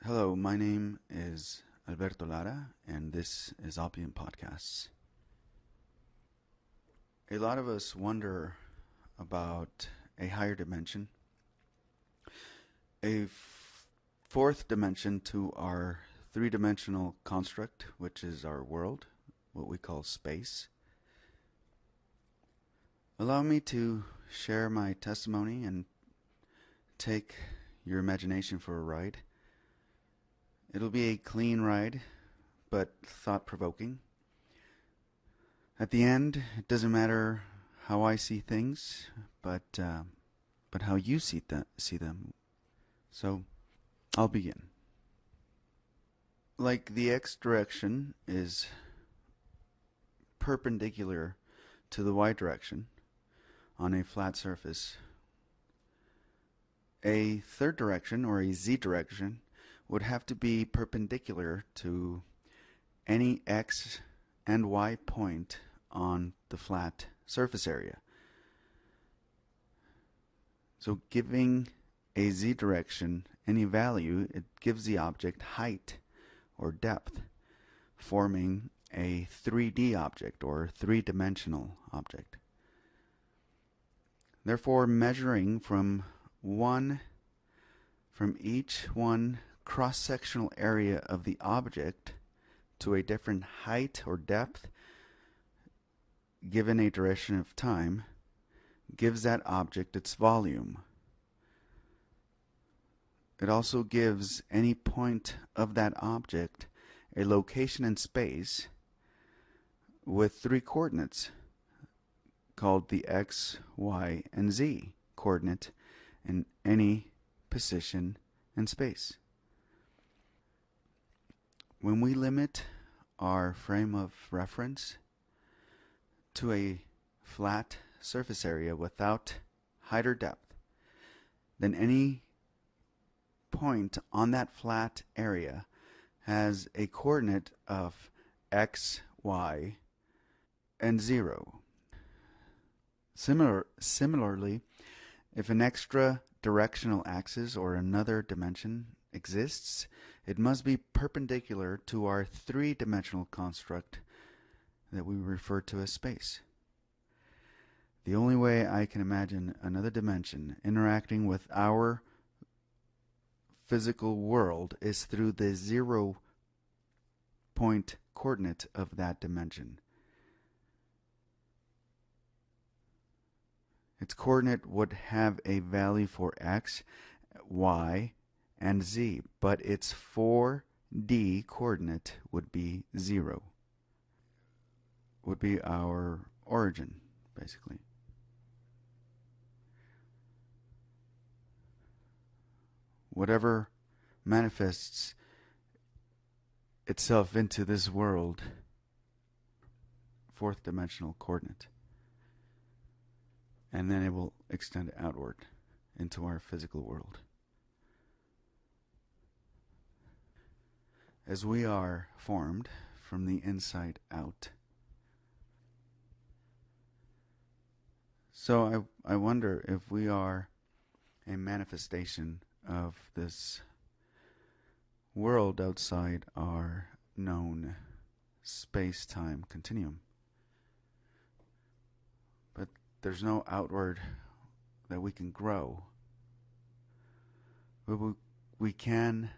Hello, my name is Alberto Lara, and this is Opulent Podcasts. A lot of us wonder about a higher dimension, a fourth dimension to our three-dimensional construct, which is our world, what we call space. Allow me to share my testimony and take your imagination for a ride. It'll be a clean ride, but thought-provoking. At the end, it doesn't matter how I see things, but how you see them. So, I'll begin. Like the x direction is perpendicular to the y direction on a flat surface, a third direction, or a z direction, would have to be perpendicular to any x and y point on the flat surface area. So giving a z direction any value, it gives the object height or depth, forming a 3D object or three-dimensional object. Therefore, measuring from each one cross-sectional area of the object to a different height or depth given a duration of time gives that object its volume. It also gives any point of that object a location in space with three coordinates called the x, y, and z coordinate in any position in space. When we limit our frame of reference to a flat surface area without height or depth, then any point on that flat area has a coordinate of x, y, and 0. Similarly, if an extra directional axis or another dimension exists, it must be perpendicular to our three-dimensional construct that we refer to as space. The only way I can imagine another dimension interacting with our physical world is through the 0-point coordinate of that dimension. Its coordinate would have a value for x, y, and z, but its 4D coordinate would be 0. Would be our origin, basically. Whatever manifests itself into this world, fourth dimensional coordinate. And then it will extend outward into our physical world. As we are formed from the inside out. So I wonder if we are a manifestation of this world outside our known space-time continuum. But there's no outward that we can grow. But we can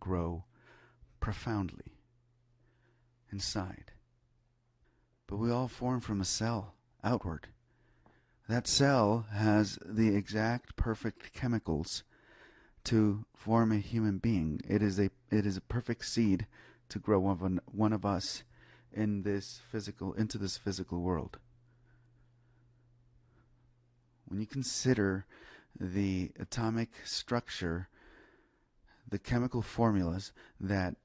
grow profoundly inside. But we all form from a cell outward. That cell has the exact perfect chemicals to form a human being. It is a perfect seed to grow one of us into this physical world. When you consider the atomic structure, the chemical formulas that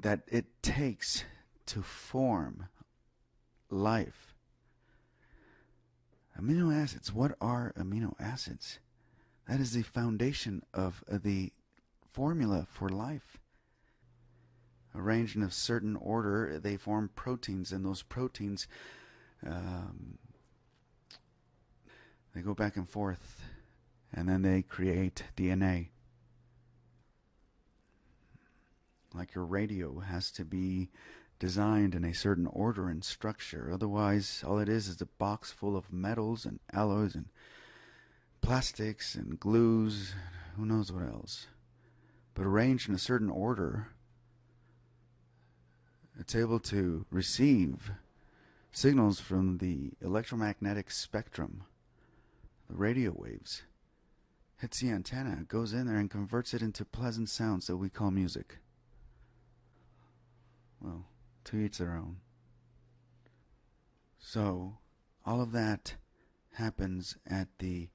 it takes to form life. Amino acids. What are amino acids? That is the foundation of the formula for life. Arranged in a certain order, they form proteins, and those proteins they go back and forth, and then they create DNA. Like your radio has to be designed in a certain order and structure. Otherwise, all it is a box full of metals and alloys and plastics and glues, who knows what else. But arranged in a certain order, it's able to receive signals from the electromagnetic spectrum, the radio waves. Hits the antenna, goes in there and converts it into pleasant sounds that we call music. Well, to each their own. So, all of that happens at the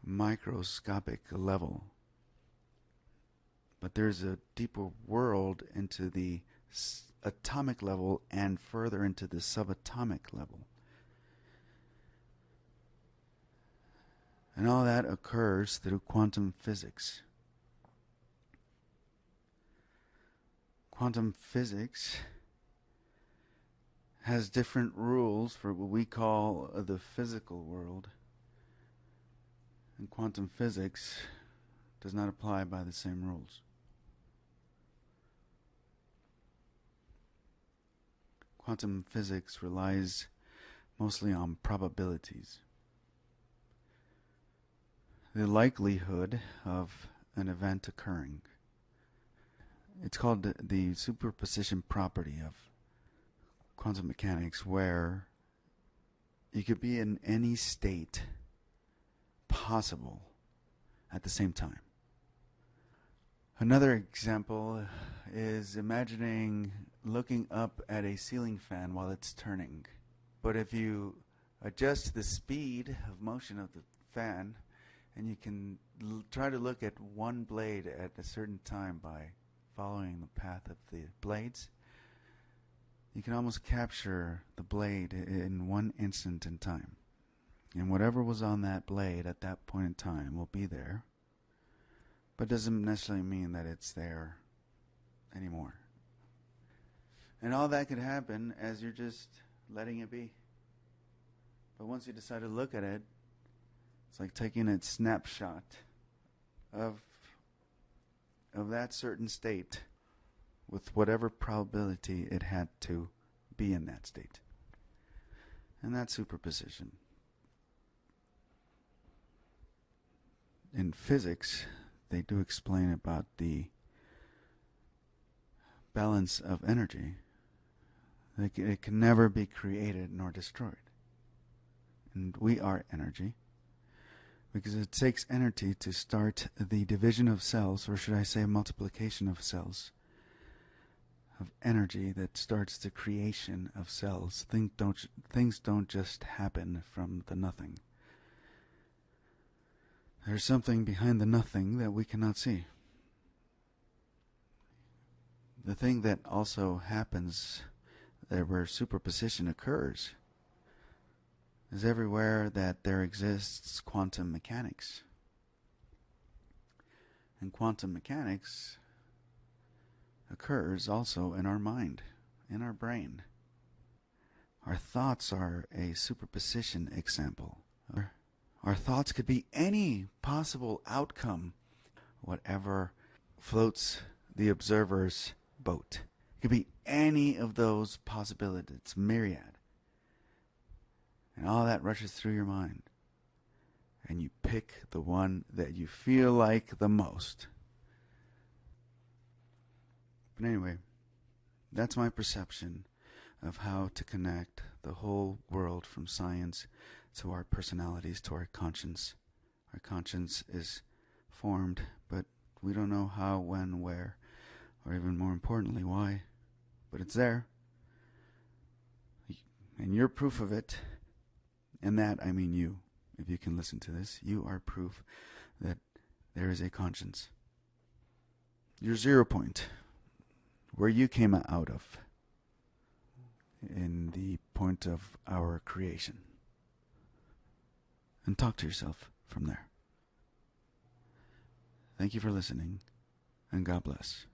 microscopic level. But there's a deeper world into the atomic level and further into the subatomic level. And all that occurs through quantum physics. Quantum physics has different rules for what we call the physical world. And quantum physics does not apply by the same rules. Quantum physics relies mostly on probabilities. The likelihood of an event occurring. It's called the superposition property of quantum mechanics, where you could be in any state possible at the same time. Another example is imagining looking up at a ceiling fan while it's turning. But if you adjust the speed of motion of the fan, and you can try to look at one blade at a certain time by following the path of the blades, you can almost capture the blade in one instant in time. And whatever was on that blade at that point in time will be there, but doesn't necessarily mean that it's there anymore. And all that could happen as you're just letting it be. But once you decide to look at it, it's like taking a snapshot of that certain state with whatever probability it had to be in that state. And that's superposition. In physics, they do explain about the balance of energy. It can never be created nor destroyed. And we are energy, because it takes energy to start the division of cells, or should I say multiplication of cells, of energy that starts the creation of cells. Things don't just happen from the nothing. There's something behind the nothing that we cannot see. The thing that also happens there where superposition occurs is everywhere that there exists quantum mechanics. And quantum mechanics occurs also in our mind, in our brain. Our thoughts are a superposition example. Our thoughts could be any possible outcome, whatever floats the observer's boat. It could be any of those possibilities. It's myriad. And all that rushes through your mind. And you pick the one that you feel like the most. But anyway, that's my perception of how to connect the whole world, from science to our personalities to our conscience. Our conscience is formed, but we don't know how, when, where, or even more importantly, why. But it's there. And you're proof of it. And that, I mean you. If you can listen to this, you are proof that there is a conscience. Your 0 point, where you came out of in the point of our creation. And talk to yourself from there. Thank you for listening, and God bless.